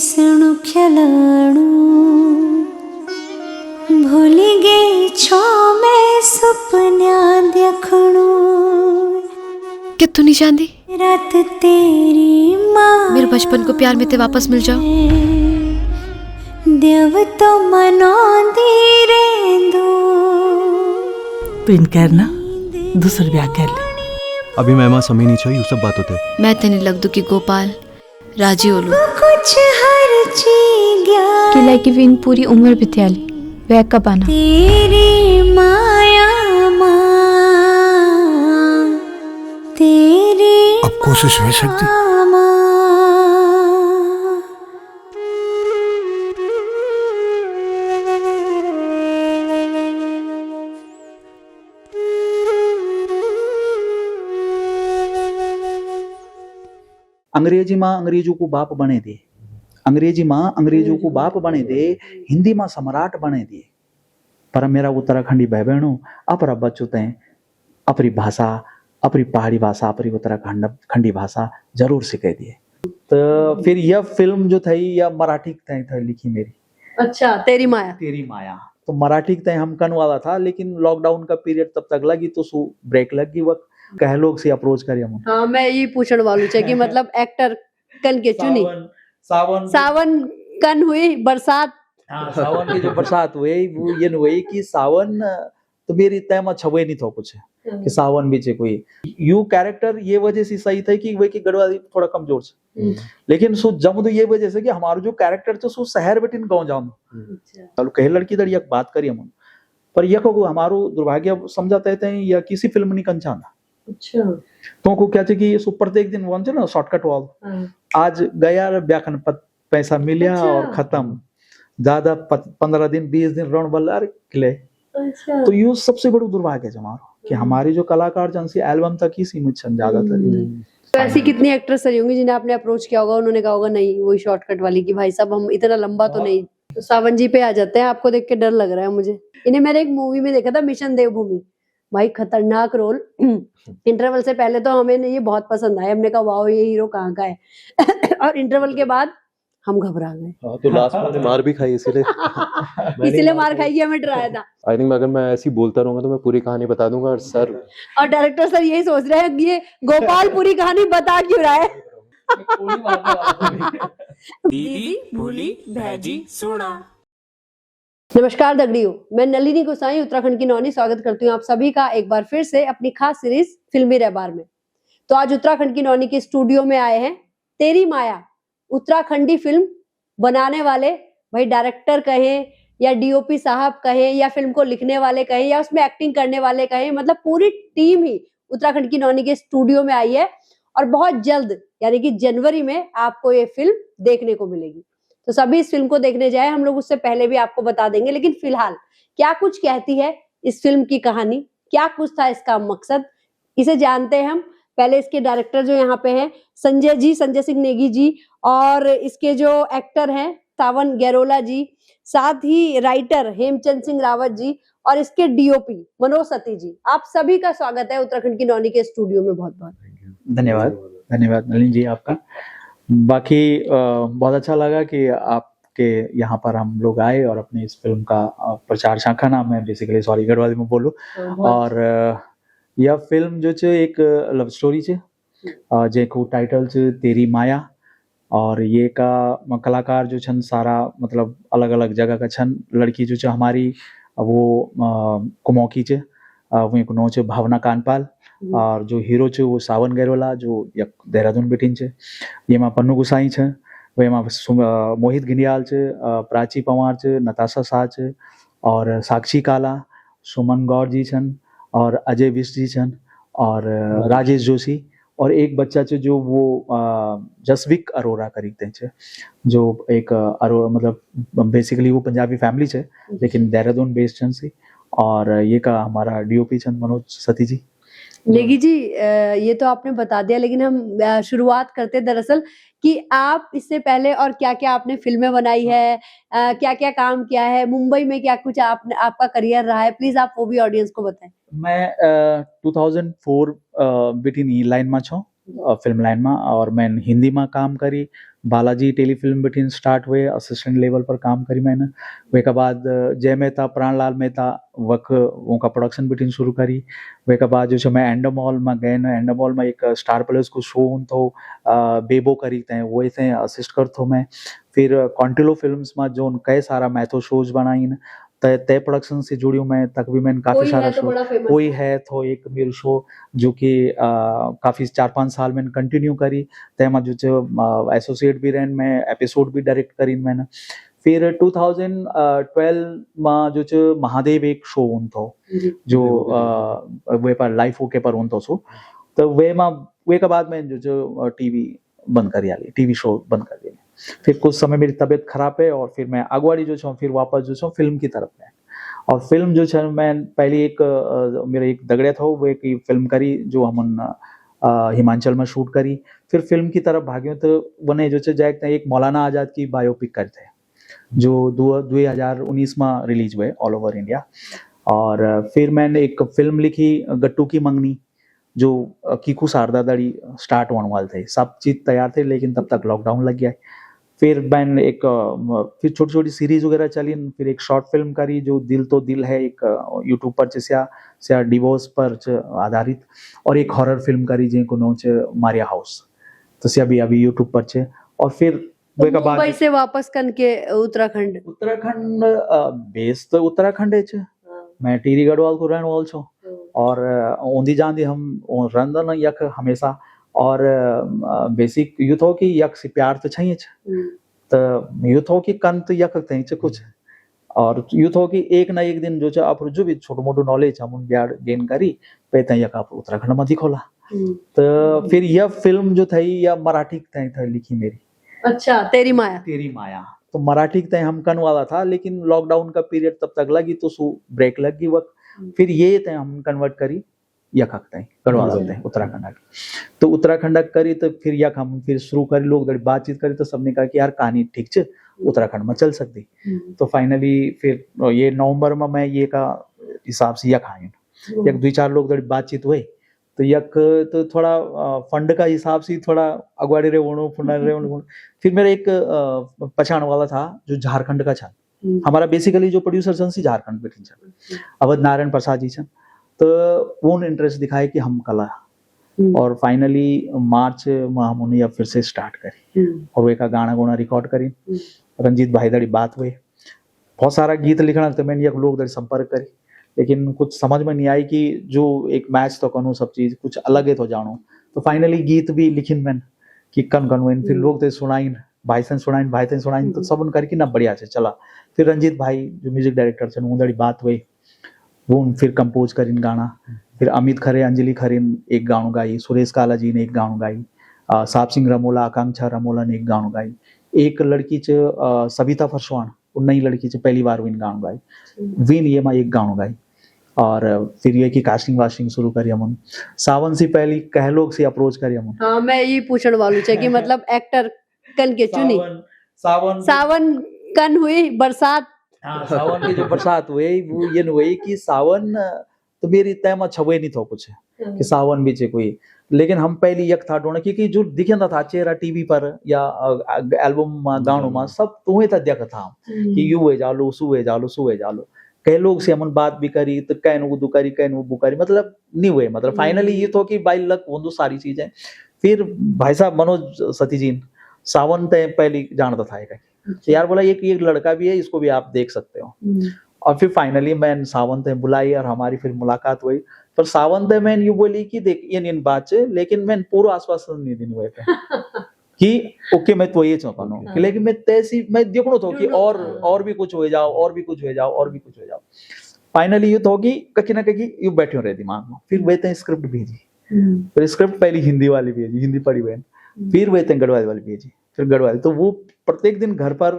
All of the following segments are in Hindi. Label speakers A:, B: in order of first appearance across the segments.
A: बेसणु खेलणु भूल गई छो मैं सपना देखणु।
B: क्या तू नहीं चाहती
A: रात तेरी माँ
B: मेरे बचपन को प्यार में ते वापस मिल जाओ?
A: देव तो मनो धीरे दो।
C: तो इनकार ना दूसर ब्याह कर ले।
D: अभी महिमा समय नहीं चाहिए सब बात होते।
B: मैं तेने लग दू कि गोपाल राजी हो लो।
A: कुछ हर चीज
E: किला की विन पूरी उम्र बिताली वह कब आना?
A: तेरी माया माँ तेरी
F: अब कोशिश हो सकती।
G: अंग्रेजी माँ अंग्रेजों को बाप बने दे, अंग्रेजी माँ अंग्रेजों को बाप बने दे, हिंदी माँ सम्राट बने दे। पर मेरा उत्तराखंडी भाई बहनों अपरा बच्चों तय अपनी भाषा, अपनी पहाड़ी भाषा, अपनी उत्तराखंडी भाषा जरूर सिखा दिए। तो फिर यह फिल्म जो थी यह मराठी तय लिखी मेरी।
H: अच्छा, तेरी माया।
G: तेरी माया तो मराठी तय हम कन वाला था, लेकिन लॉकडाउन का पीरियड तब तक लगी तो सु ब्रेक लगी वक्त कह लोग से अप्रोच करिए हम।
H: हाँ, मैं ये पूछने वालू छे कि मतलब एक्टर कन के चुनी सावन कन हुई बरसात।
G: हाँ, सावन की जो बरसात हुई वो ये हुई कि सावन तो मेरी तय में छवे नहीं था कुछ कि सावन भी चे कोई यू कैरेक्टर ये वजह से सही था कि वे की गढ़वाली थोड़ा कमजोर से, लेकिन सो जब तो ये वजह से कि हमारा जो कैरेक्टर थे सो शहर बेटिन गाँव जाऊँ चलो कहे लड़की दड़िया बात करिए हम, पर यह को हमारो दुर्भाग्य समझाते थे या किसी फिल्म नहीं कंचाना।
H: अच्छा,
G: तो को क्या कि सो प्रत्येक दिन वन ना शॉर्टकट वाल आज गया व्याकरण पैसा मिलिया और खत्म, ज्यादा 15 दिन 20 दिन रण बल्ला खिले। तो ये सबसे बड़ा दुर्भाग्य है हमारा कि हमारी जो कलाकार जन सी एल्बम तक ही सीमित छन ज्यादातर।
H: तो ऐसी कितनी एक्ट्रेस रही होंगी जिन्हें आपने अप्रोच किया होगा, उन्होंने कहा होगा नहीं वही शॉर्टकट वाली कि भाई साहब हम इतना लंबा तो नहीं। तो सावन जी पे आ जाते हैं, आपको देख के डर लग रहा है मुझे। इन्हें मैंने एक मूवी में देखा था, मिशन देवभूमि, भाई खतरनाक रोल। इंटरवल से पहले तो हमें ये बहुत पसंद आया, हमने कहा वाह ये हीरो कहाँ का है। और इंटरवल के बाद हम घबरा गए।
D: तो लास्ट में मार भी खाई इसीलिए
H: इसीलिए मार खाई, हमें डराया था।
D: आई थिंक अगर मैं ऐसी बोलता रहूंगा तो मैं पूरी कहानी बता दूंगा और सर
H: और डायरेक्टर सर यही सोच रहे हैं ये गोपाल पूरी कहानी बता क्यों रहा है।
I: दीदी भूली भैजी सुना।
H: नमस्कार दगड़ियों, मैं नलिनी गोसाई उत्तराखंड की नौनी स्वागत करती हूँ आप सभी का एक बार फिर से अपनी खास सीरीज फिल्मी रहबार में। तो आज उत्तराखंड की नौनी के स्टूडियो में आए हैं तेरी माया, उत्तराखंडी फिल्म बनाने वाले, भाई डायरेक्टर कहें या डीओपी साहब कहें या फिल्म को लिखने वाले कहें या उसमें एक्टिंग करने वाले कहें, मतलब पूरी टीम ही उत्तराखंड की नौनी के स्टूडियो में आई है। और बहुत जल्द यानी कि जनवरी में आपको ये फिल्म देखने को मिलेगी। तो सभी इस फिल्म को देखने जाए, हम लोग उससे पहले भी आपको बता देंगे, लेकिन फिलहाल क्या कुछ कहती है इस फिल्म की कहानी, क्या कुछ था इसका मकसद, इसे जानते हैं हम। पहले इसके डायरेक्टर जो यहाँ पे हैं संजय जी, संजय सिंह नेगी जी, और इसके जो एक्टर हैं सावन गैरोला जी, साथ ही राइटर हेमचंद सिंह रावत जी और इसके डीओपी मनोज सती जी। आप सभी का स्वागत है उत्तराखंड की नौनी के स्टूडियो में। बहुत बहुत धन्यवाद।
G: धन्यवाद नलिन जी आपका। बाकी बहुत अच्छा लगा कि आपके यहाँ पर हम लोग आए और अपनी इस फिल्म का प्रचार, शाखा नाम है बेसिकली, सॉरी गढ़वाली में बोलूँ। और यह फिल्म जो चे एक लव स्टोरी चे जेको टाइटल चे तेरी माया। और ये का कलाकार जो छन सारा मतलब अलग अलग जगह का छन। लड़की जो चे हमारी वो कुमौकी चे, वो एक नो चे भावना कानपाल, और जो हीरो छे वो सावन गैरोला जो देहरादून बेटीन छे। ये में पन्नू गुसाई छे, वे में मोहित घिनियाल छे, प्राची पवार छे, नताशा शाह छे, और साक्षी काला, सुमन गौर जी छन, और अजय बिस्ट जी छन, और राजेश जोशी, और एक बच्चा छे जो वो जसविक अरोरा करीते छे, जो एक अरोरा मतलब बेसिकली वो पंजाबी फैमिली छे लेकिन देहरादून बेस्ड छन सी। और ये का हमारा डीओपी छन मनोज सती जी।
H: नेगी जी, ये तो आपने बता दिया, लेकिन हम शुरुआत करते दरअसल कि आप इससे पहले और क्या क्या आपने फिल्में बनाई है, क्या क्या काम किया है, मुंबई में क्या कुछ आपका करियर रहा है, प्लीज आप वो भी ऑडियंस को बताएं।
G: मैं 2004 बिटिन ई लाइन में छो फिल्म लाइन में और मैं हिंदी में काम करी बालाजी टेलीफिल्म बिठिन स्टार्ट हुए असिस्टेंट लेवल पर काम करी मैंने वे के बाद जय मेहता प्राणलाल मेहता वक उनका प्रोडक्शन बिठिन शुरू करी वे के बाद जो मैं एंडोमॉल में गए न एंडोमॉल में एक स्टार प्लस को शो तो बेबो करी थे वो ऐसे असिस्ट कर थो मैं फिर कॉन्टिलो फिल्म्स में जो कई सारा मैथो शोज बनाई तय प्रोडक्शन से जुड़ी हूँ मैं तक भी मैंने काफी सारा शो कोई है तो एक मेरे शो जो कि काफी 4-5 साल मैंने कंटिन्यू करी तय में जो एसोसिएट भी रहन मैं एपिसोड भी डायरेक्ट करी मैंने फिर 2012 में जो महादेव एक शो उन थो जो वे पर लाइफ ओके पर उन तो वे के बाद मैं जो टीवी बंद कर आली टीवी शो बंद कर दिया फिर कुछ समय मेरी तबीयत खराब है और फिर मैं अगवाड़ी जो छो फिर वापस जो छो फिल्म की तरफ में और फिल्म जो छे मैं पहले एक मेरा एक दगड़िया था वो एक फिल्म करी जो हमन हिमाचल में शूट करी फिर फिल्म की तरफ भाग्यो तो बने जो छे जाए एक मौलाना आजाद की बायोपिक करते जो 2019 में रिलीज हुए ऑल ओवर इंडिया और फिर मैंने एक फिल्म लिखी गट्टू की मंगनी जो कीकू शारदा दड़ी स्टार्ट होने वाले थे सब चीज तैयार थे लेकिन तब तक लॉकडाउन लग गया फिर मैंने एक फिर छोटी छोटी सीरीज वगैरह चली फिर एक शॉर्ट फिल्म करी जो दिल तो दिल है एक यूट्यूब पर से डिवोर्स पर आधारित और एक हॉरर फिल्म करी जिनको नो मारिया हाउस तो से अभी यूट्यूब पर छे और फिर
H: मुंबई से वापस कन के उत्तराखंड
G: बेस तो उत्तराखंड है मैं टीरी गढ़वाल को रहने वाल छो और ओंदी जांदी हम रंदन यक हमेशा और बेसिक यूथ हो कि यक से प्यार तो चाहिए तो यूथ हो कि कन तो यक चाहिए कुछ और यूथ हो कि एक ना एक दिन जो आप जो भी छोटो मोटो नॉलेज हम गेन करी पे यक आप उत्तराखंड में दिखोला तो फिर यह फिल्म जो थी यह मराठी थी लिखी मेरी
H: अच्छा तेरी माया
G: तो मराठी तय हम कन वाला था लेकिन लॉकडाउन का पीरियड तब तक लगी तो ब्रेक लग गई वक्त फिर ये तय हम कन्वर्ट करी यक गढ़वाल होते हैं उत्तराखंड की तो उत्तराखंड करी तो फिर यक हम फिर शुरू करी लोग बातचीत करी तो सबने कहा कि यार कहानी ठीक है उत्तराखंड में चल सकती तो फाइनली फिर ये नवंबर में मैं ये का हिसाब से यक आई यक 2-4 लोग बातचीत हुए तो यक तो थोड़ा फंड का हिसाब से थोड़ा अगवाड़ी रे वोणो फिर मेरा एक पहचान वाला था जो झारखंड का था हमारा बेसिकली जो प्रोड्यूसर छन सी झारखंड पे छन अवध नारायण प्रसाद जी छन तो वो इंटरेस्ट दिखाए कि हम कला और फाइनली मार्च में हम उन्हें फिर से स्टार्ट करी और वे का गाना गुना रिकॉर्ड करी रंजीत भाई दड़ी बात हुए बहुत सारा गीत लिखना तो मैंने एक लोग दड़ी संपर्क करी लेकिन कुछ समझ में नहीं आई कि जो एक मैच तो करूँ सब चीज कुछ अलग है तो जानो तो फाइनली गीत भी लिखिन मैंने कि कन फिर लोग तो सुनाइन भाई सुनाइन तो सब उन करके ना बढ़िया से चला फिर रंजीत भाई जो म्यूजिक डायरेक्टर छन उनकी बात हुई वो फिर कंपोज करीन गाना फिर अमित खरे अंजलि खरीन एक गाणो गाई सुरेश काला जी ने एक गाणो गाई साप सिंह रमोला आकांक्षा रमोला ने एक गाणो गाई एक लड़की च सविता फरसवान नई लड़की च पहली बार विन गाणो गाई विन ये में एक गाणो गाई और फिर ये की कास्टिंग वास्टिंग शुरू करी हम सावन से पहली कहलोग से अप्रोच करी हम
H: हाँ मैं ये पूछने वालू छे कि मतलब एक्टर कन के चुनी सावन कन हुई बरसात
G: हाँ सावन की जो बरसात हुई वो ये हुई कि सावन तो मेरी तय में छवे नहीं था कुछ कि सावन भी कोई लेकिन हम पहली यक था ढूंढे क्योंकि जो दिखता था चेहरा टीवी पर या एल्बम में गानों में सब तुम्हें था देखा था कि यू हुए जालो सु हुए जालो कई लोग से हमन बात भी करी तो कैन वो करी कैन वो करी मतलब नहीं हुए मतलब फाइनली ये तो कि बाई लक वो सारी चीजें फिर भाई साहब मनोज सतीजीन सावन तय पहली जानता था तो यार बोला एक लड़का भी है इसको भी आप देख सकते हो और फिर फाइनली मैं सावंत है बुलाई और हमारी फिर मुलाकात हुई पर सावंत है मैं यूँ बोली कि देख ये बात है लेकिन मैं पूरा आश्वासन नहीं दिन हुए कि ओके मैं तो ये चाहता हूँ लेकिन मैं तैसी मैं देखो तो कि और भी कुछ हो जाओ फाइनली ये तो कि कहीं ना कहीं यू बैठे रहे दिमाग में फिर वे स्क्रिप्ट भेजी फिर स्क्रिप्ट पहली हिंदी वाली भेजी हिंदी पढ़ी हुए फिर वे गढ़वाली वाली भेजी फिर गढ़वाली तो वो प्रत्येक दिन घर पर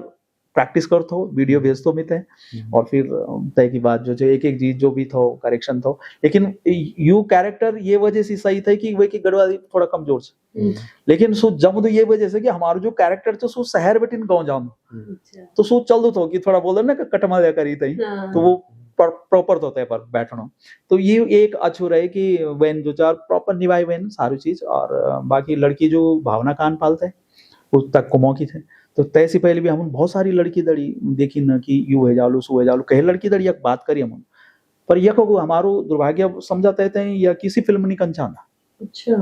G: प्रैक्टिस करते हो वीडियो भेजते हो मिलते हैं और फिर तय की बात जो एक एक चीज जो भी था करेक्शन था लेकिन यू कैरेक्टर ये वजह से सही था कि वे की गढ़वाली थोड़ा कमजोर से लेकिन सो जब ये वजह से कि हमारा जो कैरेक्टर था सो शहर बेटिन गाँव जाऊँ तो सो चल दो कि थोड़ा बोल ना कटमा दिया करी थी तो वो प्रॉपर तो होता है पर बैठना तो ये एक अच्छो रहे कि वेन जो चार प्रॉपर निभाई वेन सारी चीज और बाकी लड़की जो भावना कान पालते है उस तक को मौकी थे तो तैसी पहले भी हम बहुत सारी लड़की दड़ी देखी न कि यू है जालू सू है जालू कहे लड़की दड़ी एक बात करी हम पर यह को हमारो दुर्भाग्य समझाते हैं या किसी फिल्म नहीं कंचाना
H: अच्छा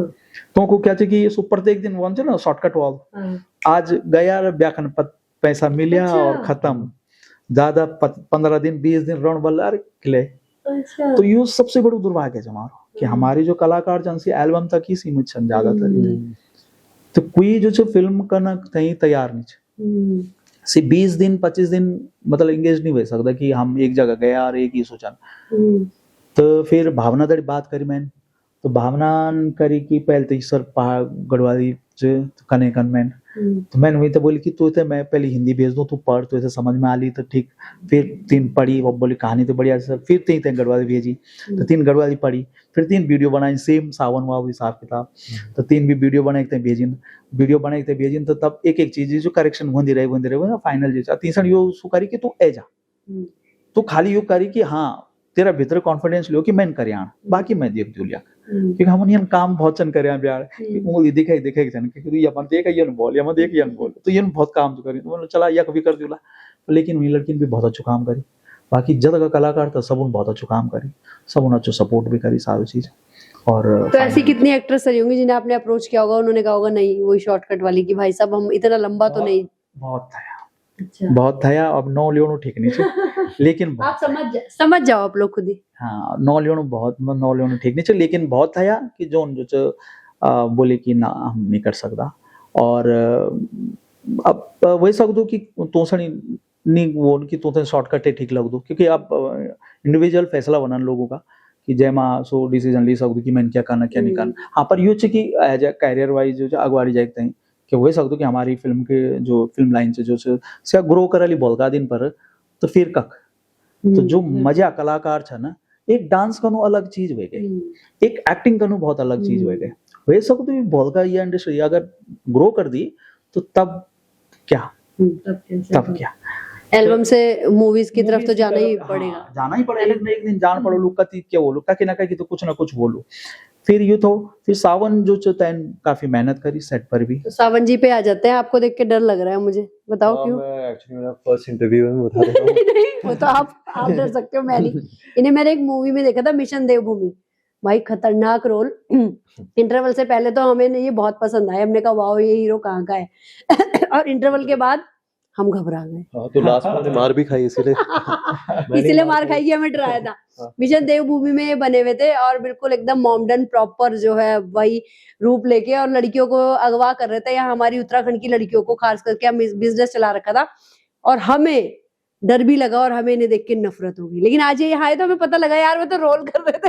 G: तो को क्या चाहिए ये प्रत्येक दिन वन ना शॉर्टकट वाल आज गया व्याखन पैसा मिलिया
H: अच्छा।
G: और खत्म ज्यादा 15 दिन 20 दिन रण बल्ला किले
H: अच्छा
G: तो ये सबसे बड़ो दुर्भाग्य है हमारो कि हमारे जो कलाकार जन से एल्बम तक ही सीमित छन ज्यादातर तो कोई जो छे फिल्म करना कहीं तैयार नहीं छे से 20 दिन 25 दिन मतलब एंगेज नहीं हो सकता कि हम एक जगह गए और एक ही सोचन तो फिर भावना दड़ी बात करी मैंने तो भावना करी कि पहले तो सर पहाड़ गढ़वाली जो कने कन मैंने तो मैंने वही तो बोली कि तू तो मैं पहले हिंदी भेज दूं तू पढ़ तो ऐसे समझ में आ ली तो ठीक फिर 3 पढ़ी वो बोली कहानी तो बढ़िया सर फिर 3 गढ़वाली भेजी तो 3 गढ़वाली पढ़ी फिर 3 वीडियो बनाई सेम सावन वाव हिसाब किताब तो 3 भी वीडियो बनाई थे भेजिन वीडियो बनाई थे भेजिन तो तब एक एक चीज जो करेक्शन होंदी रहे फाइनल जो तीसरा यो सु करी कि तू ए जा तू खाली यो करी कि हाँ तेरा भीतर कॉन्फिडेंस लो कि मैं करे बाकी मैं देख दूलिया क्योंकि हम यन काम बहुत चन करे बिहार उंगली दिखाई दिखाई चन कि अपन देख ये बोल या मैं देख ये बोल तो ये बहुत काम तो करी तो चला यक भी कर दूला लेकिन वही लड़की भी बहुत अच्छा काम करी बाकी जद का कलाकार तो सब बहुत अच्छा काम करी सब अच्छा सपोर्ट भी करी सारी चीज और
H: तो ऐसी कितनी एक्ट्रेस रही होंगी जिन्हें आपने अप्रोच किया होगा उन्होंने कहा होगा नहीं वही शॉर्टकट वाली कि भाई साहब हम इतना लंबा तो नहीं
G: बहुत था बहुत था अब 9 लियोनो ठीक नहीं छे लेकिन
H: आप समझ जाओ आप लोग खुद ही
G: हाँ 9 लियोनो ठीक नहीं छे लेकिन बहुत था कि जोन जो बोले कि ना हम नहीं कर सकता और अब वही सक दो कि तो नहीं वो कि तो शॉर्टकट ठीक लग दो क्योंकि आप इंडिविजुअल फैसला बना लोगों का कि जय माँ सो डिसीजन ले सकते कि मैंने क्या करना क्या नहीं करना हाँ पर ये कि एज ए कैरियर वाइज जो अगवाड़ी जाते हैं कि वही सकते कि हमारी फिल्म के जो फिल्म लाइन से जो से ग्रो करली बोलका दिन पर तो फिर कख तो जो मजा कलाकार छे ना एक डांस कनो अलग चीज हो गई एक एक्टिंग कनो बहुत अलग चीज हो गई वही सकते बोलका ये इंडस्ट्री अगर ग्रो कर दी तो तब क्या
H: एल्बम से मूवीज की तरफ तो जाना ही पड़ेगा
G: जाना ही पड़ेगा लेकिन एक दिन जान पड़ो लोग का क्या बोलो कहीं ना कहीं तो कुछ ना कुछ बोलो फिर यूँ तो फिर सावन जो तैन काफी मेहनत करी सेट पर भी
H: तो सावन जी पे आ जाते हैं आपको देख के डर लग रहा है मुझे बताओ क्यों
D: मैं एक्चुअली मेरा फर्स्ट इंटरव्यू है मैं बता देता हूं
H: नहीं वो तो आप डर सकते हो मैं नहीं इन्हें मैंने एक मूवी में देखा था मिशन देवभूमि भाई खतरनाक रोल इंटरवल से पहले तो हमें ये बहुत पसंद आया हमने कहा वाओ ये हीरो कहाँ का है और इंटरवल के बाद हम घबरा गए
D: हाँ तो लास्ट में मार भी खाई
H: इसीलिए मार खाई हमें डराया था मिशन देवभूमि में ये बने हुए थे और बिल्कुल एकदम मॉडर्न प्रॉपर जो है वही रूप लेके और लड़कियों को अगवा कर रहे थे या हमारी उत्तराखंड की लड़कियों को खास करके हम बिजनेस चला रखा था और हमें डर भी लगा और हमें इन्हें देख के नफरत होगी लेकिन आज ये यहाँ आए तो हमें पता लगा यार वो तो रोल कर रहे थे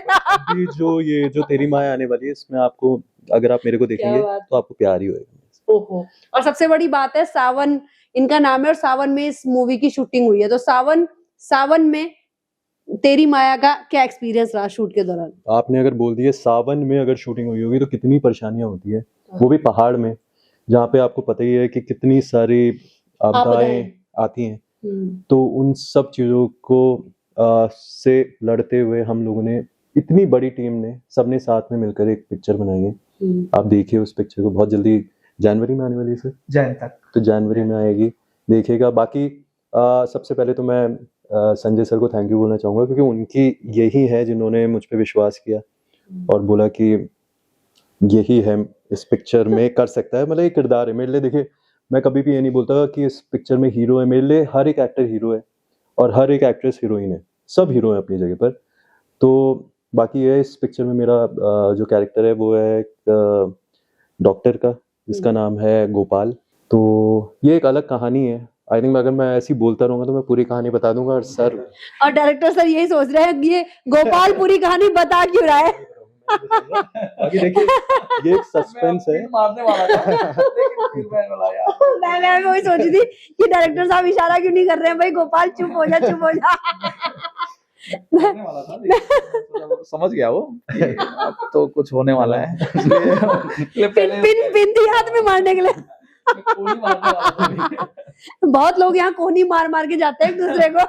D: ये जो तेरी माँ आने वाली है इसमें आपको अगर आप मेरे को देखेंगे तो आपको प्यार ही होगा
H: ओहो और सबसे बड़ी बात है सावन इनका नाम है और सावन में इस मूवी की शूटिंग हुई है तो सावन में तेरी माया का क्या एक्सपीरियंस रहा शूट के दौरान
D: आपने अगर बोल दिया सावन में अगर शूटिंग हुई होगी तो कितनी परेशानियां होती है वो भी पहाड़ में जहाँ पे आपको पता ही है कि कितनी सारी आपदाएं आती हैं तो उन सब चीजों को से लड़ते हुए हम लोगों ने इतनी बड़ी टीम ने सबने साथ में मिलकर एक पिक्चर बनाई है आप देखिए उस पिक्चर को बहुत जल्दी जनवरी में आने वाली है
G: जैन तक
D: तो जनवरी में आएगी देखिएगा बाकी सबसे पहले तो मैं संजय सर को थैंक यू बोलना चाहूँगा क्योंकि उनकी यही है जिन्होंने मुझ पे विश्वास किया और बोला कि यही है इस पिक्चर में कर सकता है मतलब ये किरदार है मेरे लिए देखिए मैं कभी भी ये नहीं बोलता कि इस पिक्चर में हीरो है मेरे लिए हर एक एक्टर हीरो है और हर एक एक्ट्रेस हीरोइन है सब हीरो है अपनी जगह पर तो बाकी ये इस पिक्चर में मेरा जो कैरेक्टर है वो है डॉक्टर का जिसका नाम है गोपाल तो ये एक अलग कहानी है आई थिंक अगर मैं ऐसी बोलता रहूंगा तो मैं पूरी कहानी बता दूंगा और सर
H: और डायरेक्टर सर यही सोच रहे हैं कि ये गोपाल पूरी कहानी बता क्यों रहा है
D: अभी देखिए ये एक सस्पेंस है
G: मारने वाला था लेकिन फिर
H: मैं वही सोच रही थी कि डायरेक्टर साहब इशारा क्यों नहीं कर रहे हैं भाई गोपाल चुप हो जा
G: समझ गया वो अब तो कुछ होने वाला है
H: पिन थी हाथ में मारने के लिए बहुत लोग यहाँ कोहनी मार मार के जाते हैं एक दूसरे को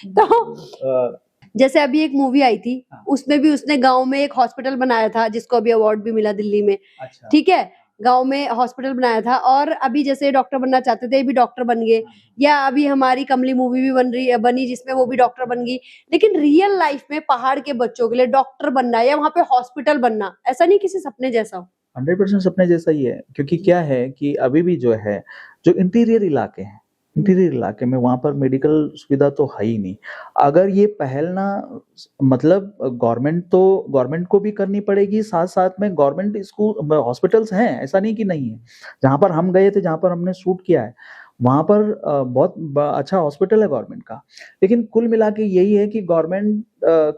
H: तो जैसे अभी एक मूवी आई थी, उसमें भी उसने गांव में एक हॉस्पिटल बनाया था जिसको अभी अवार्ड भी मिला दिल्ली में।
G: अच्छा।
H: ठीक है, गांव में हॉस्पिटल बनाया था, और अभी जैसे डॉक्टर बनना चाहते थे, भी डॉक्टर बन गए। या अभी हमारी कमली मूवी भी बनी जिसमें वो भी डॉक्टर बन गई। लेकिन रियल लाइफ में पहाड़ के बच्चों के लिए डॉक्टर बनना या वहां पे हॉस्पिटल बनना ऐसा नहीं किसी सपने जैसा हो।
G: 100% सपने जैसा ही है, क्योंकि क्या है कि अभी भी जो है, जो इंटीरियर इलाके हैं, इंटीरियर इलाके में वहां पर मेडिकल सुविधा तो है ही नहीं। अगर ये पहल ना, मतलब गवर्नमेंट को भी करनी पड़ेगी, साथ साथ में गवर्नमेंट स्कूल हॉस्पिटल्स हैं, ऐसा नहीं कि नहीं है। जहां पर हम गए थे, जहां पर हमने शूट किया है, वहां पर बहुत अच्छा हॉस्पिटल है गवर्नमेंट का। लेकिन कुल मिला के यही है कि गवर्नमेंट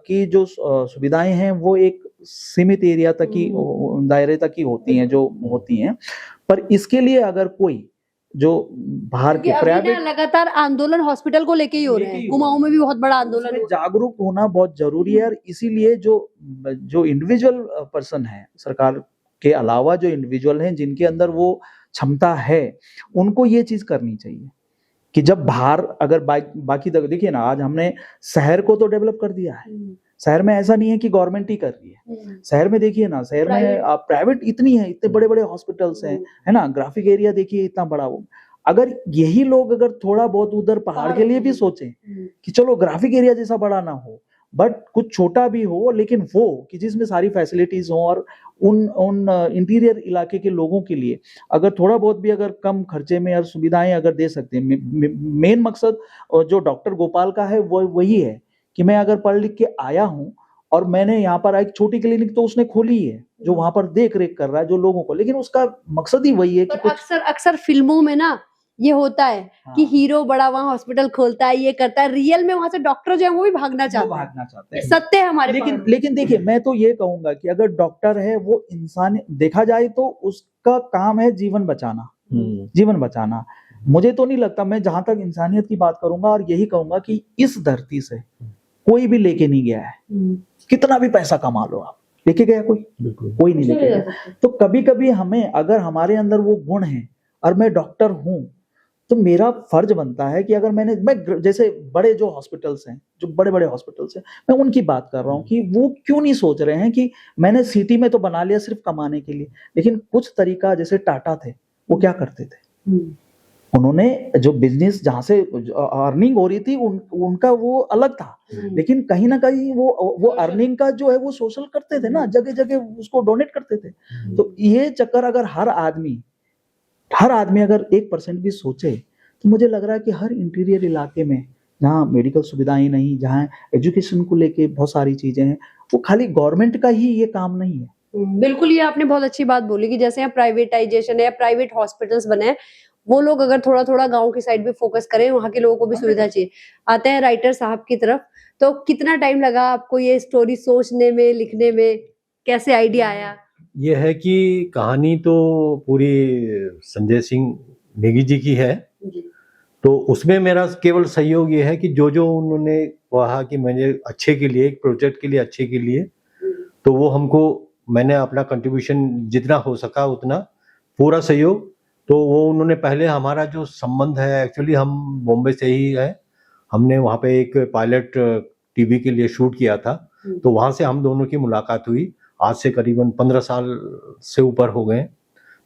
G: की जो सुविधाएं हैं वो एक सीमित एरिया तक ही, दायरे तक ही होती हैं, जो होती हैं। पर इसके लिए अगर कोई जो बाहर के प्राइवेट,
H: लगातार आंदोलन हॉस्पिटल को लेके ही हो रहे हैं, कुमाऊं में भी बहुत बड़ा आंदोलन हो।
G: जागरूक होना बहुत जरूरी है। और इसीलिए जो इंडिविजुअल पर्सन है, सरकार के अलावा जो इंडिविजुअल हैं जिनके अंदर वो क्षमता है, उनको ये चीज करनी चाहिए कि जब बाहर अगर बाकी देखिए ना, आज हमने शहर को तो डेवलप कर दिया है। शहर में ऐसा नहीं है कि गवर्नमेंट ही कर रही है। शहर में देखिए ना, शहर में प्राइवेट इतनी है, इतने बड़े बड़े हॉस्पिटल्स हैं, है ना, ग्राफिक एरिया देखिए इतना बड़ा। वो अगर यही लोग अगर थोड़ा बहुत उधर पहाड़ के लिए भी सोचें कि चलो ग्राफिक एरिया जैसा बड़ा ना हो, बट कुछ छोटा भी हो, लेकिन वो कि जिसमें सारी फैसिलिटीज हो, और उन इंटीरियर इलाके के लोगों के लिए अगर थोड़ा बहुत भी अगर कम खर्चे में और सुविधाएं अगर दे सकते हैं। मेन मकसद जो डॉक्टर गोपाल का है वो वही है कि मैं अगर पढ़ लिख के आया हूँ और मैंने यहाँ पर एक छोटी क्लिनिक तो उसने खोली है, जो वहां पर देख रेख कर रहा है जो लोगों को, लेकिन उसका मकसद ही वही है कि कुछ
H: अक्सर फिल्मों में ना ये होता है कि हीरो बड़ा वहां हॉस्पिटल खोलता है, ये करता है, रियल में वहां से डॉक्टर जो है वो भी भागना चाहते हैं। सत्य है हमारे।
G: लेकिन देखिए, मैं तो ये कहूंगा कि अगर डॉक्टर है वो इंसान देखा जाए तो उसका काम है जीवन बचाना, जीवन बचाना। मुझे तो नहीं लगता, मैं जहां तक इंसानियत की बात करूंगा और यही कहूंगा कि इस धरती से कोई भी लेके नहीं गया है, कितना भी पैसा कमा लो आप, लेके गया कोई नहीं लेके गया। तो कभी कभी हमें, अगर हमारे अंदर वो गुण है और मैं डॉक्टर हूं, तो मेरा फर्ज बनता है कि अगर मैं जैसे बड़े जो हॉस्पिटल्स हैं, जो बड़े बड़े हॉस्पिटल्स हैं, मैं उनकी बात कर रहा हूँ कि वो क्यों नहीं सोच रहे हैं कि मैंने सिटी में तो बना लिया सिर्फ कमाने के लिए। लेकिन कुछ तरीका, जैसे टाटा थे, वो क्या करते थे, उन्होंने जो बिजनेस जहां से अर्निंग हो रही थी उनका वो अलग था, लेकिन कहीं ना कहीं वो अर्निंग का जो है वो सोशल करते थे ना, जगह जगह उसको डोनेट करते थे। तो ये चक्कर अगर हर आदमी अगर 1% भी सोचे, तो मुझे लग रहा है कि हर इंटीरियर इलाके में जहाँ मेडिकल सुविधाएं नहीं, जहाँ एजुकेशन को लेके बहुत सारी चीजें हैं, वो खाली गवर्नमेंट का ही ये काम नहीं है।
H: बिल्कुल, ये आपने बहुत अच्छी बात बोली कि जैसे यहाँ प्राइवेटाइजेशन है, प्राइवेट हॉस्पिटल्स बने हैं, वो लोग अगर थोड़ा थोड़ा गांव की साइड भी फोकस करें, वहाँ के लोगों को भी सुविधा चाहिए। आते हैं राइटर साहब की तरफ, तो कितना टाइम लगा आपको ये स्टोरी सोचने में, लिखने में, कैसे आइडिया आया?
F: ये है कि कहानी तो पूरी संजय सिंह नेगी जी की है, तो उसमें मेरा केवल सहयोग ये है कि जो उन्होंने कहा कि मैंने अच्छे के लिए, एक प्रोजेक्ट के लिए, अच्छे के लिए, तो वो हमको, मैंने अपना कंट्रीब्यूशन जितना हो सका उतना पूरा सहयोग। तो वो उन्होंने पहले, हमारा जो संबंध है, एक्चुअली हम बॉम्बे से ही है, हमने वहाँ पे एक पायलट टीवी के लिए शूट किया था, तो वहाँ से हम दोनों की मुलाकात हुई। आज से करीबन 15 साल से ऊपर हो गए,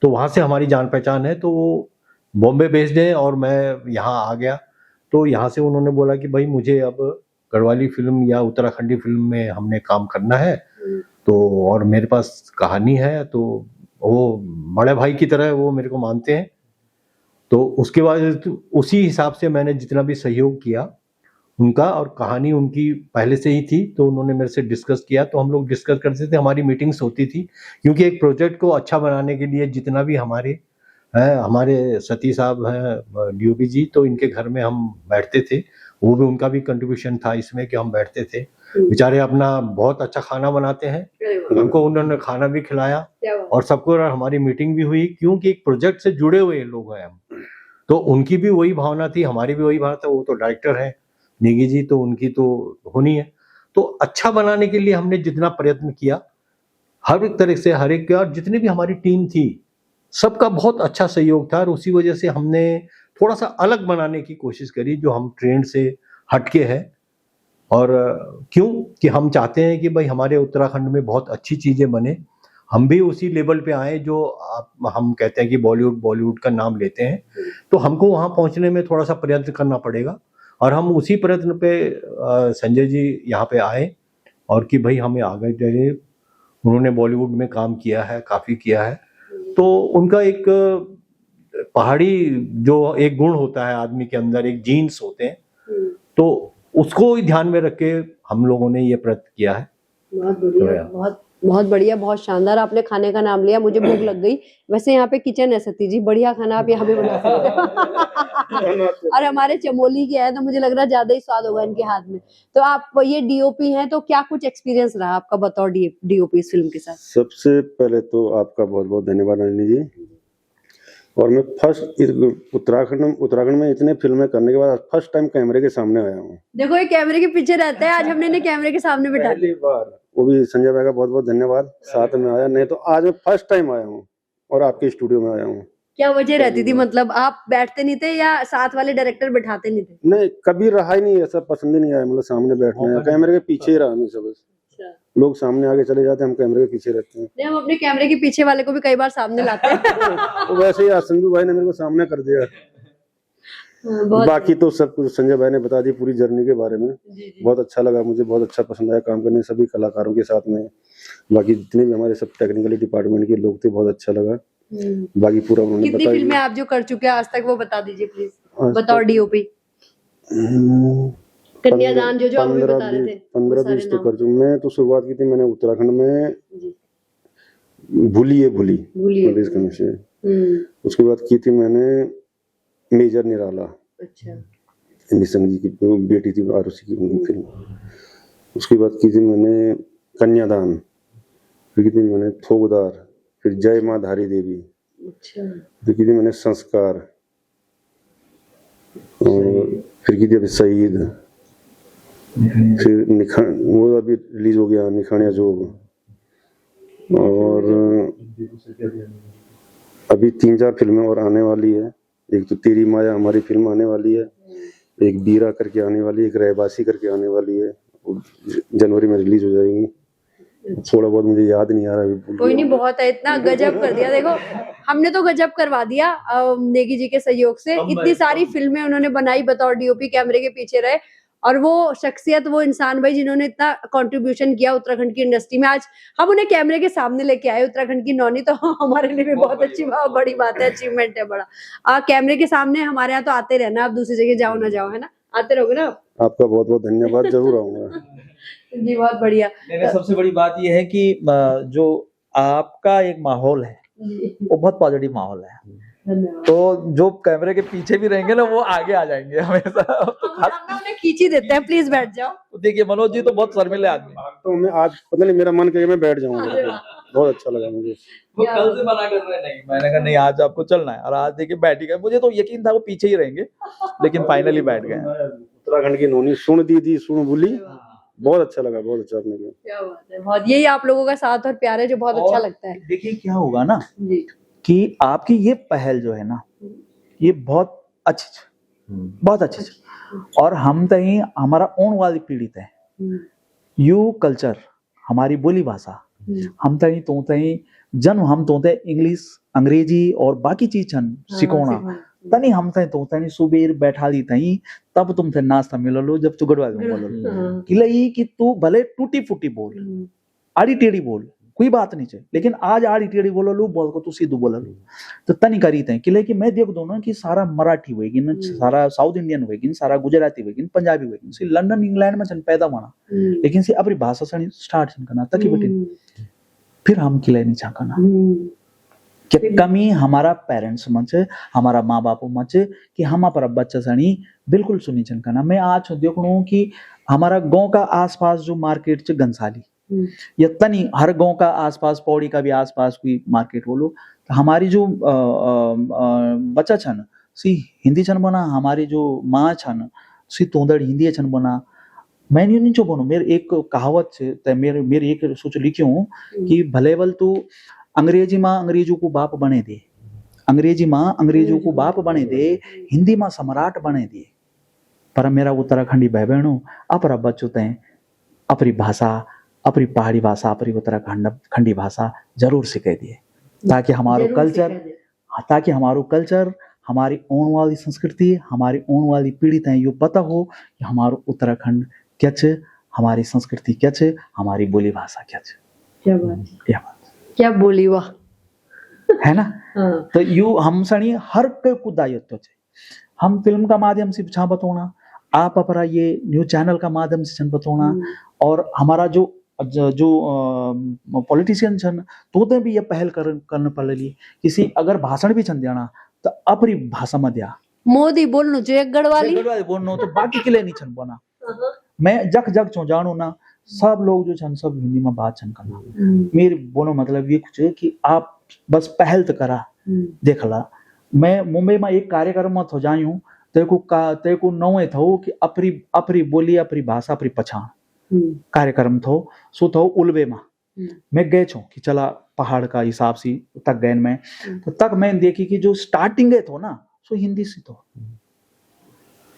F: तो वहाँ से हमारी जान पहचान है। तो वो बॉम्बे बेस्ड है और मैं यहाँ आ गया, तो यहाँ से उन्होंने बोला कि भाई मुझे अब गढ़वाली फिल्म या उत्तराखंडी फिल्म में हमने काम करना है, तो और मेरे पास कहानी है, तो वो बड़े भाई की तरह वो मेरे को मानते हैं। तो उसके बाद उसी हिसाब से मैंने जितना भी सहयोग किया उनका, और कहानी उनकी पहले से ही थी, तो उन्होंने मेरे से डिस्कस किया, तो हम लोग डिस्कस करते थे, हमारी मीटिंग्स होती थी, क्योंकि एक प्रोजेक्ट को अच्छा बनाने के लिए जितना भी हमारे सती साहब हैं डीओपी जी, तो इनके घर में हम बैठते थे, वो भी उनका भी कंट्रीब्यूशन था इसमें कि हम बैठते थे। बेचारे अपना बहुत अच्छा खाना बनाते हैं, हमको उन्होंने खाना भी खिलाया और सबको, हमारी मीटिंग भी हुई, क्योंकि एक प्रोजेक्ट से जुड़े हुए लोग हैं हम, तो उनकी भी वही भावना थी, हमारी भी वही भावना था। वो तो डायरेक्टर है नेगी जी, तो उनकी तो होनी है। तो अच्छा बनाने के लिए हमने जितना प्रयत्न किया, हर एक तरह से, हर एक, और जितनी भी हमारी टीम थी सबका बहुत अच्छा सहयोग था, और उसी वजह से हमने थोड़ा सा अलग बनाने की कोशिश करी, जो हम ट्रेंड से हटके है, और क्यों कि हम चाहते हैं कि भाई हमारे उत्तराखंड में बहुत अच्छी चीज़ें बने, हम भी उसी लेवल पे आए जो हम कहते हैं कि बॉलीवुड का नाम लेते हैं, तो हमको वहाँ पहुँचने में थोड़ा सा प्रयत्न करना पड़ेगा। और हम उसी प्रयत्न पे संजय जी यहाँ पे आए और कि भाई हमें आगे जाए। उन्होंने बॉलीवुड में काम किया है, काफ़ी किया है, तो उनका एक पहाड़ी जो एक गुण होता है आदमी के अंदर, एक जीन्स होते हैं, तो उसको ही ध्यान में रख के हम लोगों ने ये प्रयत्न किया है।
H: बहुत बढ़िया, बहुत बढ़िया, बहुत शानदार। आपने खाने का नाम लिया, मुझे भूख लग गई। वैसे यहाँ पे किचन है सती जी, बढ़िया खाना आप यहाँ पे बना सकते हैं। और हमारे चमोली के हैं तो मुझे लग रहा है ज्यादा ही स्वाद होगा इनके हाथ में। तो आप ये डीओपी हैं, तो क्या कुछ एक्सपीरियंस रहा आपका बतौर डीओपी इस फिल्म के साथ?
J: सबसे पहले तो आपका बहुत बहुत धन्यवाद नलिनी जी। और मैं फर्स्ट उत्तराखंड में इतने फिल्में करने के बाद फर्स्ट टाइम कैमरे के सामने आया हूँ।
H: देखो ये कैमरे के पीछे रहता है, आज हमने इन्हें कैमरे के सामने बिठा
J: पहली बार, वो भी संजय भाई का बहुत बहुत धन्यवाद, साथ में आया, नहीं तो आज मैं फर्स्ट टाइम आया हूँ और आपके स्टूडियो में आया हूँ।
H: क्या वजह रहती थी, मतलब आप बैठते नहीं थे या साथ वाले डायरेक्टर बैठाते नहीं थे?
J: नहीं, कभी रहा ही नहीं, ऐसा पसंद ही नहीं आया, मतलब सामने बैठना, कैमरे के पीछे ही रहा हमेशा। बस लोग सामने आगे चले जाते हैं, हम कैमरे के पीछे रहते हैं।
H: नहीं, हम अपने कैमरे के पीछे वाले को भी कई बार सामने लाते हैं।
J: तो वैसे ही आज संजू भाई ने मेरे को सामने कर दिया। बाकी तो सब कुछ संजय भाई ने बता दी पूरी जर्नी के बारे में। बहुत अच्छा लगा, मुझे बहुत अच्छा पसंद आया काम करने सभी कलाकारों के साथ में। बाकी जितने भी हमारे सब टेक्निकली डिपार्टमेंट के लोग थे, बहुत अच्छा लगा। बाकी पूरा उन्होंने
H: कितनी फिल्में आप जो कर चुके हैं आज तक वो बता दीजिए प्लीज, बतौर डीओपी। कन्यादान जो आप हमें बता रहे थे,
J: 15-20 तो कर चुका। मैं तो शुरुआत की थी मैंने उत्तराखंड में भूली से। उसके बाद की थी मैंने मेजर निराला,
H: अच्छा,
J: निशंक जी की बेटी थी आरुषि की, उनकी फिल्म। उसके बाद की थी मैंने कन्यादान, फिर की थी मैंने थोगदार, फिर जय माँ धारी देवी,
H: अच्छा,
J: फिर की थी मैंने संस्कार, और फिर की थी अभी शहीद, फिर वो अभी रिलीज हो गया निखानिया जोग, और अभी 3-4 फिल्में और आने वाली है। एक तो तेरी माया हमारी फिल्म आने वाली है, एक बीरा करके आने वाली है, एक रहवासी करके आने वाली है, जनवरी में रिलीज हो जाएगी। थोड़ा बहुत मुझे याद नहीं आ रहा अभी।
H: कोई नहीं, बहुत है, इतना गजब कर दिया। देखो हमने तो गजब करवा दिया नेगी जी के सहयोग से। इतनी सारी फिल्में उन्होंने बनाई बतौर डीओपी, कैमरे के पीछे रहे, और वो शख्सियत, वो इंसान भाई जिन्होंने इतना कंट्रीब्यूशन किया उत्तराखंड की इंडस्ट्री में, आज हम उन्हें कैमरे के सामने लेके आए, उत्तराखंड की नौनी, तो हमारे लिए भी बहुत अच्छी बड़ी बात है, अचीवमेंट है बड़ा। कैमरे के सामने हमारे यहाँ तो आते रहना, आप दूसरी जगह जाओ ना जाओ, है ना, आते रहोगे ना।
J: आपका बहुत बहुत धन्यवाद, जरूर आऊंगा।
H: जी बहुत बढ़िया।
G: सबसे बड़ी बात यह है कि जो आपका एक माहौल है वो बहुत पॉजिटिव माहौल है, तो जो कैमरे के पीछे भी रहेंगे ना वो आगे आ जाएंगे हमेशा।
H: हम उन्हें खींची देते हैं, प्लीज बैठ जाओ।
G: देखिए मनोज जी तो बहुत शर्मिले आदमी,
J: तो मैं आज पता नहीं मेरा मन करे मैं बैठ जाऊंगा, बहुत अच्छा लगा मुझे।
G: वो कल से मना कर रहे नहीं, मैंने कहा नहीं आज आपको चलना है, और आज देखिए बैठ ही गए। मुझे तो यकीन था वो पीछे ही रहेंगे, लेकिन फाइनली बैठ गए।
J: उत्तराखंड की नौनी सुन दीदी सुन बोली, बहुत अच्छा लगा, बहुत अच्छा आपने किया।
H: क्या बात है, बहुत, यही आप लोगों का साथ और प्यार है जो बहुत अच्छा लगता है।
G: देखिए क्या होगा ना
H: जी,
G: कि आपकी ये पहल जो है ना, ये बहुत अच्छी, बहुत अच्छी, और हम तई हमारा ओन वाली पीढ़ी है, यू कल्चर हमारी बोली भाषा, हम तई तो तई जन्म हम तो इंग्लिश अंग्रेजी और बाकी चीज छन सिकोना, तनी हम तई तो तनी सुबेर बैठा ली तई, तब तुम थे नाश्ता मिललो जब तू गढ़वाल में बोलो कि तू भले टूटी फूटी बोल, आड़ी टेढ़ी बोल, कोई बात नहीं चाहिए, लेकिन आज आड़ी टेढ़ी बोलो लो, बोल को तू सीधू बोलो तो तनी करी थे कि मैं देख दो ना कि सारा मराठी होगी ना, सारा साउथ इंडियन होगी, सारा गुजराती होगी, पंजाबी होगी, सी लंदन इंग्लैंड में पैदा होना, लेकिन सी अपनी भाषा से स्टार्ट करना तकी बटे फिर हम किले नहीं चाहना कि कमी हमारा पेरेंट्स मच, हमारा माँ बाप मच, कि हम अपना बच्चा सनी बिल्कुल सुनी चनकना। मैं आज देखूँ कि हमारा गांव का आसपास जो मार्केट च घनसाली या तनी हर गांव का आसपास, पौड़ी का भी आसपास कोई मार्केट बोलो, तो हमारी जो बच्चा छन सी हिंदी छन बना, हमारी जो माँ छन सी तोंदड़ हिंदी छन बना। मैं नहीं जो बोलूँ, मेरे एक कहावत है, मेरे एक सोच लिखियो कि भले बल तू अंग्रेजी माँ अंग्रेजों को बाप बने दे, अंग्रेजी माँ अंग्रेजों को बाप बने दे, हिंदी माँ सम्राट बने दे, पर मेरा उत्तराखंडी भाई बहनों अपरा बच्चों तय अपनी भाषा, अपनी पहाड़ी भाषा, अपनी उत्तराखंडी भाषा जरूर सिखा दिए, ताकि हमारो कल्चर, हमारी आने वाली संस्कृति, हमारी आने वाली पीढ़ी तय यो पता हो कि हमारो उत्तराखंड क्या छे, हमारी संस्कृति क्या छे, हमारी बोली भाषा क्या छे।
H: क्या बोली वाह,
G: है ना। तो यू हम सणी हर को दायित्व छे। हम फिल्म का माध्यम से छा बताना, आप अपना ये न्यूज चैनल का माध्यम से छन बताना, और हमारा जो पॉलिटिशियन छन तो भी ये पहल करने पड़ेगी। किसी अगर भाषण भी छन देना तो अपनी भाषा में दिया।
H: मोदी बोलनो जो एक गढ़वाली
G: बोलनो तो बाकी के लिए नहीं छन बोना। मैं जग जग चो जानू ना, सब लोग जो छन सब हिंदी में बात छन करना। मेरे बोलो मतलब ये कुछ है कि आप बस पहल तो करा देखला। मैं मुंबई में एक कार्यक्रम में हो जायूं तेको नौ थो कि अपरी बोली, अपनी भाषा, अपनी पहचान कार्यक्रम थो सो थो उल्बे में। मैं गए छो कि चला पहाड़ का हिसाब से तक गए मैं, तो तक मैं देखी कि जो स्टार्टिंग है थो ना सो हिंदी से थो।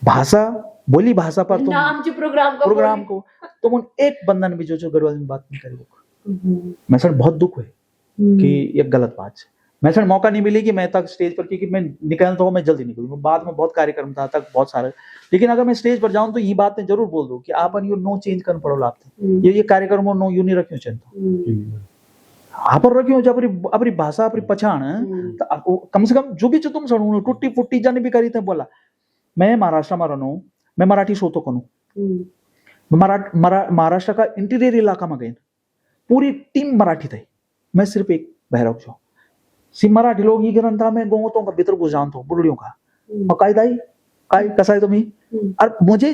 G: भाषा बोली भाषा पर तुम
H: नाम जो प्रोग्राम
G: को तुम उन एक बंदन भी जो गढ़वाली में बात नहीं करेगा। मैं सर बहुत दुख हुए कि ये गलत बात है। मैं सर मौका नहीं मिली कि मैं तक स्टेज पर, क्योंकि मैं निकलता हूँ, मैं जल्दी निकलूंगा, बाद में बहुत कार्यक्रम था तक बहुत सारे। लेकिन अगर मैं स्टेज पर जाऊं तो ये बातें जरूर बोल दो कि आप यू नो चेंज कर पड़ो आपने ये कार्यक्रम नो यू नहीं रखियो चलता आप रखियो जो अपनी भाषा, अपनी पहचान। तो कम से कम जो भी तुम सड़ू टूटी फुट्टी जाने भी करी थे बोला। मैं महाराष्ट्र में रहूं, मैं मराठी सोतो करूं, महाराष्ट्र का इंटीरियर इलाका में गए, पूरी टीम मराठी थी, मैं सिर्फ एक बहरौक छो। सी मराठी लोग ये ग्रंथा में गोतों का भीतर को जानतो बुढ़ियों का और काय कसा है तुम्ही। और मुझे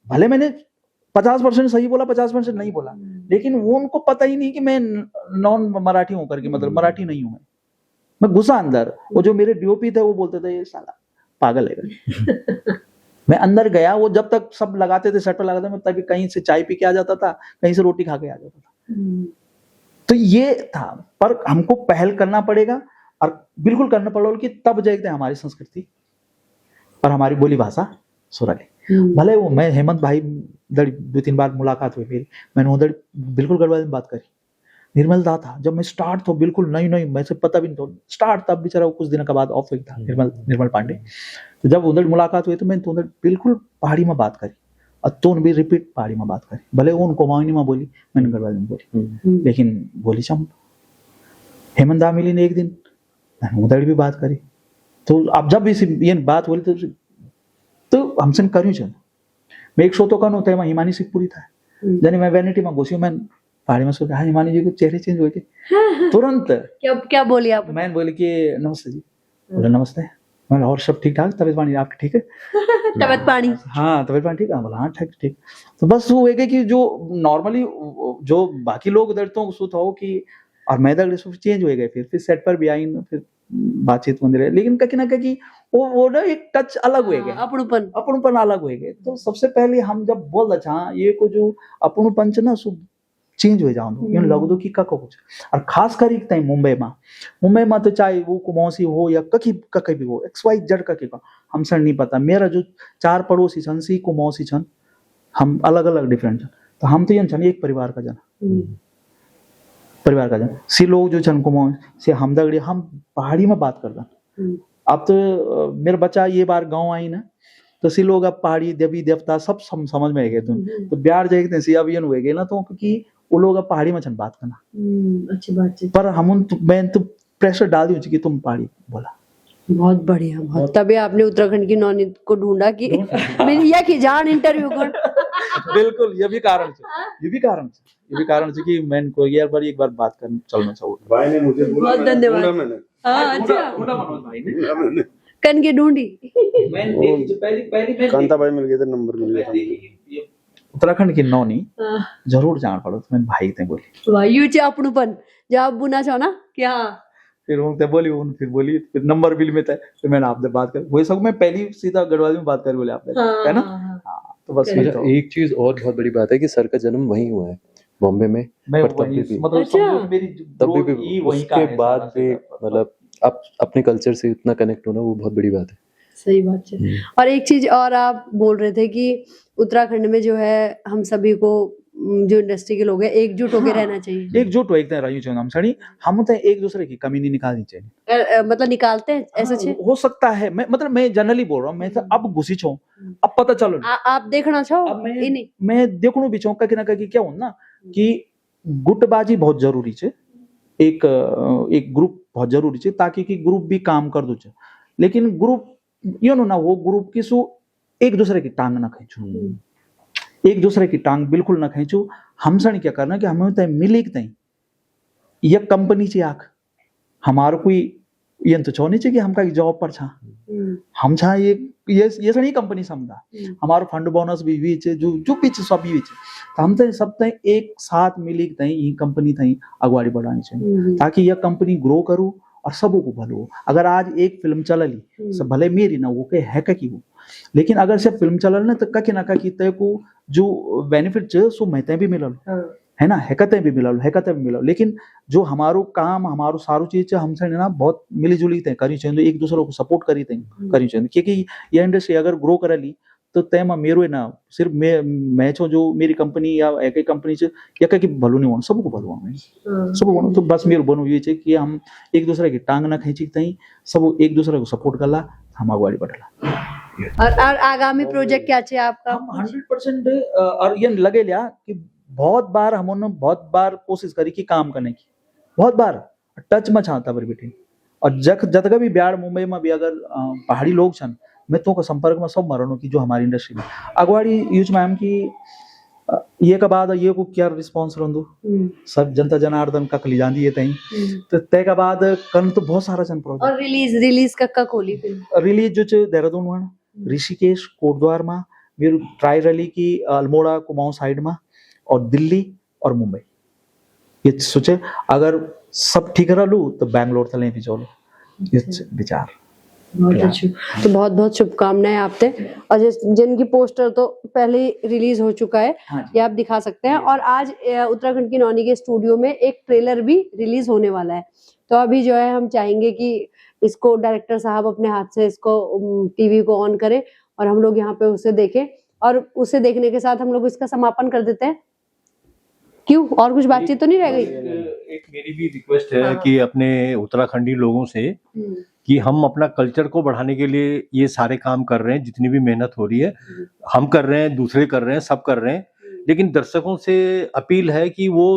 G: भले मैंने 50% सही बोला, 50% नहीं बोला, लेकिन वो उनको पता ही नहीं कि मैं नॉन मराठी हूं करके, मतलब मराठी नहीं हूं मैं घुसा अंदर। वो जो मेरे डीओपी थे वो बोलते थे ये साला पागल है। मैं अंदर गया, वो जब तक सब लगाते थे, शटर लगाते, मैं तभी कहीं से चाय पी के आ जाता था, कहीं से रोटी खा के आ जाता था। तो ये था, पर हमको पहल करना पड़ेगा और बिल्कुल करना पड़ेगा कि तब जाके हमारी संस्कृति और हमारी बोली भाषा सुरले। भले वो मैं हेमंत भाई दड़ 2-3 बार मुलाकात हुई मेरी, मैंने उधर बिल्कुल गढ़वाली में बात करी। निर्मल दा था जब मैं स्टार्ट तो बिल्कुल नहीं मैं से पता भी नहीं था स्टार्ट, तब बेचारा कुछ दिनों के बाद ऑफ था निर्मल पांडे। तो जब उधर मुलाकात हुई तो मैंने तो उधर बिल्कुल पहाड़ी में बात करी और तो भी रिपीट पहाड़ी में बात करी। भले वो उनको वाणी में बोली, मैंने गढ़वाली में बोली, लेकिन बोली चम। हेमंत दा मिली ने एक दिन, मैंने उधर भी बात करी। तो अब जब ये बात बोली तो हमसे कर्यूं चल। मैं एक शो तो करूँ तो हिमानी सिखपुरी था, यानी मैं वैनिटी में घुसी, मैं पहाड़ी में सोचा हिमानी जी को चेहरे चेंज हुए थे तुरंत।
H: क्या बोली आप?
G: मैंने बोली कि नमस्ते जी। बोले नमस्ते। मैं और सब ठीक ठाक, तबीयत पानी आपकी ठीक है?
H: तबीयत पानी,
G: हाँ तबीयत पानी ठीक है। बोला हाँ ठीक। तो बस वो है कि जो नॉर्मली जो बाकी लोग उधर तो उसको था कि, और मैं इधर चेंज हो गए, फिर सेट पर भी आई ना, फिर बातचीत मंदिर है, लेकिन कहीं ना कहीं वो ना एक टच अलग हो गए, अपनपन अलग हो गए। तो सबसे पहले हम जब बोल अच्छा ये को जो अपनपन ना सो चेंज हो जाओ इन लग दो कि कको कुछ। और खास कर मुंबई में तो चाहे वो कुमौसी हो या कहीं भी हो, XYZ कहीं का हमसे नहीं पता। मेरा जो 4 पड़ोसी छन सी कुमौसी छन, हम अलग अलग डिफरेंट छन, तो हम तो ये छन एक परिवार का जन सी लोग जो छन कुमौ से हम दगड़ी हम पहाड़ी में बात करता। अब तो मेरा बच्चा ये बार गांव आई ना, तो सी लोग अब पहाड़ी देवी देवता सब समझ में आ गए। तो बिहार जाए सी अब ये हुए गए ना, तो क्योंकि वो लोग अब पहाड़ी में छन बात करना।
H: अच्छी बात है।
G: पर हम मैं तो प्रेशर डाल दी कि तुम पहाड़ी बोला।
H: बहुत बढ़िया, बहुत। तभी आपने उत्तराखंड की नौनी को ढूंढा कि मिलिया की जान इंटरव्यू कर।
G: बिल्कुल, ये भी कारण है कि मैं को यार पर एक बार बात करने चलना चाहूँगा।
J: भाई ने मुझे बोला,
H: बहुत धन्यवाद।
J: अच्छा
H: कन के ढूंढी
G: पहली
J: कांता भाई मिल गए थे, नंबर मिल गया।
G: उत्तराखंड की नौनी जरूर जान पड़ो, तो मैंने भाई ते बोली
H: वायु चे अपनपन जब बुना चाहो ना क्या।
G: फिर वो बोली फिर बोली फिर नंबर बिल में था, फिर मैंने आपसे बात कर वही सब मैं पहली सीधा गढ़वाली में बात कर बोले आपने, है ना। तो बस
D: एक चीज और बहुत बड़ी बात है कि सर का जन्म वहीं हुआ है, बॉम्बे में। पर तभी भी उसके बाद भी मतलब आप अपने कल्चर से इतना कनेक्ट होना वो बहुत बड़ी बात है।
H: सही बात है। और एक चीज और आप बोल रहे थे कि उत्तराखंड में जो है हम सभी को जो इंडस्ट्री के लोग हैं एकजुट होकर रहना चाहिए।
G: एकजुट हो एकदम रही चाहिए हम सड़ी हम तो एक दूसरे की कमी नहीं निकालनी चाहिए।
H: मतलब निकालते हैं ऐसे छे?
G: हो सकता है मैं जनरली बोल रहा हूँ मैं तो अब घुसी छो अब पता चलो
H: आप देखना चाहो
G: अब मैं देखणु भी छो कहीं ना कहीं क्या हो ना कि गुटबाजी बहुत जरूरी है। एक ग्रुप बहुत जरूरी है ताकि कि ग्रुप भी काम कर दो लेकिन ग्रुप यो ना वो ग्रुप की सु एक दूसरे की टांग ना खींचो एक दूसरे की टांग बिल्कुल ना खींचो। हम सण क्या करना कि हमें तय मिली तय यह कंपनी ची आख हमारो कोई ये तो छो नहीं चाहिए कि हमका जॉब पर छा हम छा ये सणी कंपनी समझा हमारो फंड बोनस भी छे जो पीछे सब भी छे तो हम तो सब तय एक साथ मिली तय ये कंपनी तय अगवाड़ी बढ़ानी चाहिए ताकि यह कंपनी ग्रो करूँ और सबों को भलो हो। अगर आज एक फिल्म चलली सब भले मेरी ना वो के है की हो लेकिन अगर से फिल्म चलल ना तो कहीं ना कहीं तय को जो बेनिफिट है सो मैं भी मिलल है ना हैकतें भी मिलल लेकिन जो हमारो काम हमारो सारो चीज हमसे ना बहुत मिली जुली तय करी चाहिए एक दूसरे को सपोर्ट करी तय करी चाहिए क्योंकि ये इंडस्ट्री अगर ग्रो करली तो तय में मेरो ना सिर्फ मैं छो जो मेरी कंपनी या एक ही कंपनी से या कहीं भलो नहीं होना सबको भलो होना सब होना तो बस मेरे बनो ये कि हम एक दूसरे की टांग ना खींची तई सब एक दूसरे को सपोर्ट करला हम आगे बढ़ला।
H: और आगामी प्रोजेक्ट क्या चाहिए आपका?
G: हम 100% और ये लगे लिया कि बहुत बार हमने बहुत बार कोशिश करी कि काम करने की बहुत बार टच में छाता पर बैठे और जतगा भी बिहार मुंबई में भी अगर पहाड़ी लोग छन मैं तो संपर्क में सब मरणों की जो हमारी इंडस्ट्री में अगवाड़ी यूज मैम की ये के बाद ये को क्या रिस्पांस रहंदो सब जनता जनार्दन का कली जांदी है तई तो तय के बाद कन तो बहुत सारा जन प्रोजेक्ट
H: और रिलीज का खोली फिल्म
G: रिलीज जो चे देहरादून वण ऋषिकेश कोटद्वार में मेरे ट्राई रैली की अल्मोड़ा कुमाऊं साइड में और दिल्ली और मुंबई ये सोचे अगर सब ठीक रहलू तो बैंगलोर तले भी चलो ये विचार
H: बहुत अच्छी। तो बहुत बहुत शुभकामनाएं आपसे। और जिनकी पोस्टर तो पहले ही रिलीज हो चुका है ये आप दिखा सकते हैं और आज उत्तराखंड की नौनी के स्टूडियो में एक ट्रेलर भी रिलीज होने वाला है। तो अभी जो है हम चाहेंगे कि इसको डायरेक्टर साहब अपने हाथ से इसको टीवी को ऑन करें और हम लोग यहाँ पे उसे देखें और उसे देखने के साथ हम लोग इसका समापन कर देते हैं। क्यों और कुछ बातचीत तो नहीं रह गई?
F: एक मेरी भी रिक्वेस्ट है कि अपने उत्तराखंडी लोगों से कि हम अपना कल्चर को बढ़ाने के लिए ये सारे काम कर रहे हैं जितनी भी मेहनत हो रही है हम कर रहे हैं दूसरे कर रहे हैं सब कर रहे हैं लेकिन दर्शकों से अपील है कि वो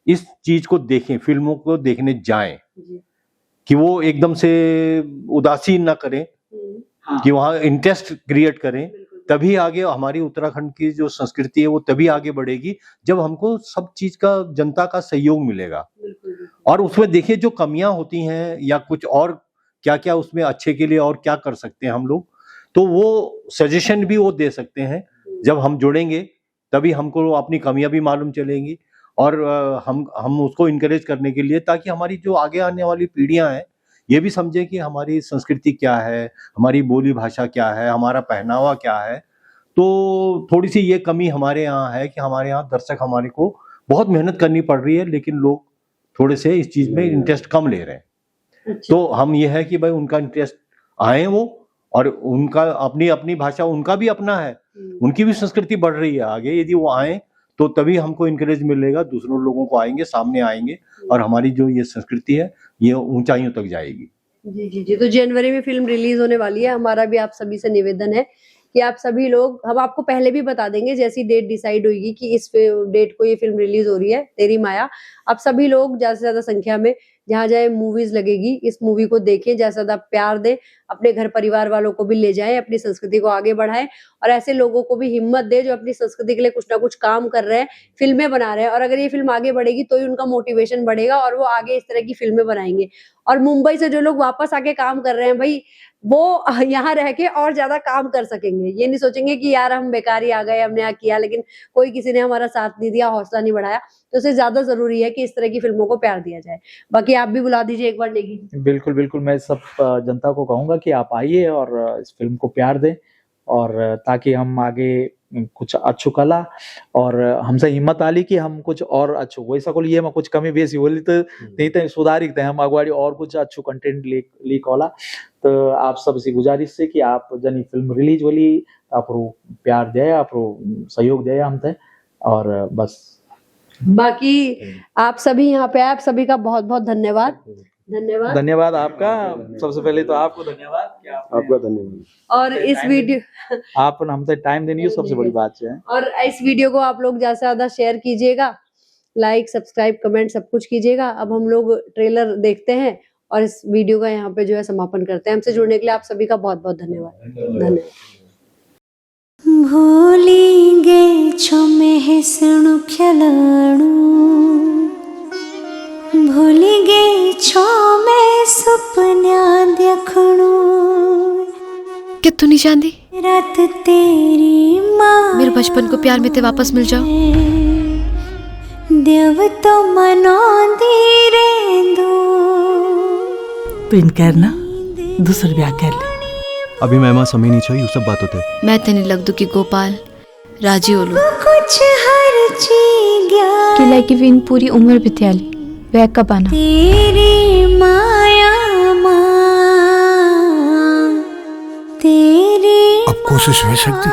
F: इस चीज को देखें फिल्मों को देखने जाएं कि वो एकदम से उदासीन ना करें कि वहाँ इंटरेस्ट क्रिएट करें तभी आगे हमारी उत्तराखंड की जो संस्कृति है वो तभी आगे बढ़ेगी जब हमको सब चीज का जनता का सहयोग मिलेगा। और उसमें देखिए जो कमियां होती हैं या कुछ और क्या क्या उसमें अच्छे के लिए और क्या कर सकते हैं हम लोग तो वो सजेशन भी वो दे सकते हैं। जब हम जुड़ेंगे तभी हमको अपनी कमियां भी मालूम चलेंगी और हम उसको इनकरेज करने के लिए ताकि हमारी जो आगे आने वाली पीढ़ियां हैं ये भी समझे कि हमारी संस्कृति क्या है हमारी बोली भाषा क्या है हमारा पहनावा क्या है। तो थोड़ी सी ये कमी हमारे यहाँ है कि हमारे यहाँ दर्शक हमारे को बहुत मेहनत करनी पड़ रही है लेकिन लोग थोड़े से इस चीज में इंटरेस्ट कम ले रहे हैं। तो हम ये है कि भाई उनका इंटरेस्ट आए वो और उनका अपनी अपनी भाषा उनका भी अपना है उनकी भी संस्कृति बढ़ रही है आगे यदि वो आए तो तभी हमको इंकरेज मिलेगा दूसरों लोगों को आएंगे सामने आएंगे और हमारी जो ये संस्कृति है ये ऊंचाइयों तक जाएगी।
H: जी जी जी। तो जनवरी में फिल्म रिलीज होने वाली है। हमारा भी आप सभी से निवेदन है कि आप सभी लोग हम आपको पहले भी बता देंगे जैसी डेट डिसाइड होगी कि इस डेट को ये फिल्म रिलीज हो रही है तेरी माया। आप सभी लोग ज्यादा से ज्यादा संख्या में जहाँ जहाँ मूवीज लगेगी इस मूवी को देखें ज्यादा से ज्यादा प्यार दें अपने घर परिवार वालों को भी ले जाएं अपनी संस्कृति को आगे बढ़ाएं और ऐसे लोगों को भी हिम्मत दे जो अपनी संस्कृति के लिए कुछ ना कुछ काम कर रहे हैं फिल्में बना रहे हैं और अगर ये फिल्म आगे बढ़ेगी तो ही उनका मोटिवेशन बढ़ेगा और वो आगे इस तरह की फिल्में बनाएंगे। और मुंबई से जो लोग वापस आके काम कर रहे हैं भाई वो यहाँ रह के और ज्यादा काम कर सकेंगे। ये नहीं सोचेंगे कि यार हम बेकार ही आ गए हमने यहाँ किया लेकिन कोई किसी ने हमारा साथ नहीं दिया हौसला नहीं बढ़ाया। तो इससे ज्यादा जरूरी है कि इस तरह की फिल्मों को प्यार दिया जाए। बाकी आप भी बुला दीजिए एक बार नेगी।
G: बिल्कुल बिल्कुल मैं सब जनता को कहूंगा कि आप आइए और इस फिल्म को प्यार दें और ताकि हम आगे कुछ अच्छु कला और हमसे हिम्मत आली कि हम कुछ और अच्छु वैसा को लिए मैं कुछ कमी बेसी बोली तो नहीं तो सुधारी थे हम अगवाड़ी और कुछ अच्छु कंटेंट लीक होला। तो आप सबसे गुजारिश से कि आप जनी फिल्म रिलीज होली आप प्यार दे आप सहयोग दे हमसे और बस
H: बाकी आप सभी यहाँ पे आए, आप सभी का बहुत बहुत धन्यवाद। धन्यवाद
G: धन्यवाद आपका। सबसे पहले तो आपको धन्यवाद कि
J: आपका धन्यवाद।
H: और इस वीडियो
G: आप हमसे टाइम देनी है सबसे बड़ी बात है।
H: और इस वीडियो को आप लोग ज्यादा से ज्यादा शेयर कीजिएगा, लाइक सब्सक्राइब कमेंट सब कुछ कीजिएगा। अब हम लोग ट्रेलर देखते हैं और इस वीडियो का यहाँ पे जो है समापन करते हैं। हमसे जुड़ने के लिए आप सभी का बहुत बहुत धन्यवाद। धन्यवाद।
A: भूली गे छो मेहसणु खेलणु, भूली गे छो मैं सपन्या देखणु,
B: क्या तू नहीं चाहती
A: रात तेरी माँ
B: मेरे बचपन को प्यार में ते वापस मिल जाओ?
A: देव तो मनो दीरेंदो।
C: तो इनकर ना दूसर ब्याह कर ले।
D: अभी मैं समय नहीं चाहिए सब बात होते
B: मैं तेने लग दू कि गोपाल राजी हो लू।
A: कुछ हर चीज
E: कि लाइक विन पूरी उम्र बिताली वह कब आना
A: तेरी माया माँ तेरी
K: अब कोशिश हो सकती